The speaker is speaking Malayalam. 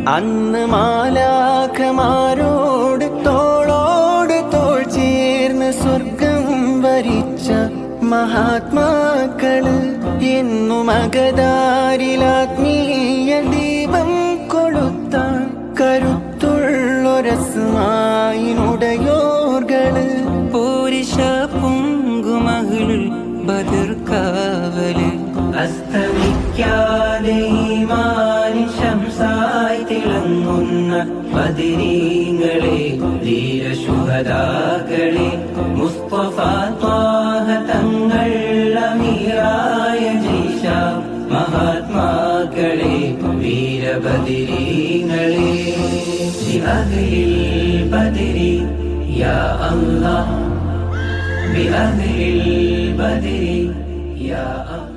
അന്ന് മാലാഖമാരോട് തോളോട് തോൾ ചേർന്ന് സ്വർഗം വരിച്ച മഹാത്മാക്കള് എന്നും അകതാരിലാത്മീയ ദീപം കൊളുത്താൻ കരുത്തുള്ളൊരസ്മായിനുടയോർകള് പോരിശ പൊങ്കുമകളുൾ ബദർക്കാവല് അസ്തമിക്കാതെ ഈമാനിൻ ശംസായി തിളങ്ങുന്ന ബദരീങ്ങളെ ധീരശുഹദാക്കളെ മുസ്തഫ ത്വാഹ തങ്ങൾ അമീറായ ജയ്ഷ മഹാത്മാക്കളെ വീരബദരീങ്ങളെ ബിഅഹ്ലിൽ ബദരി യാ അല്ലാഹ് ബിഅഹ്ലിൽ ബദരി യാ അല്ലാഹ്.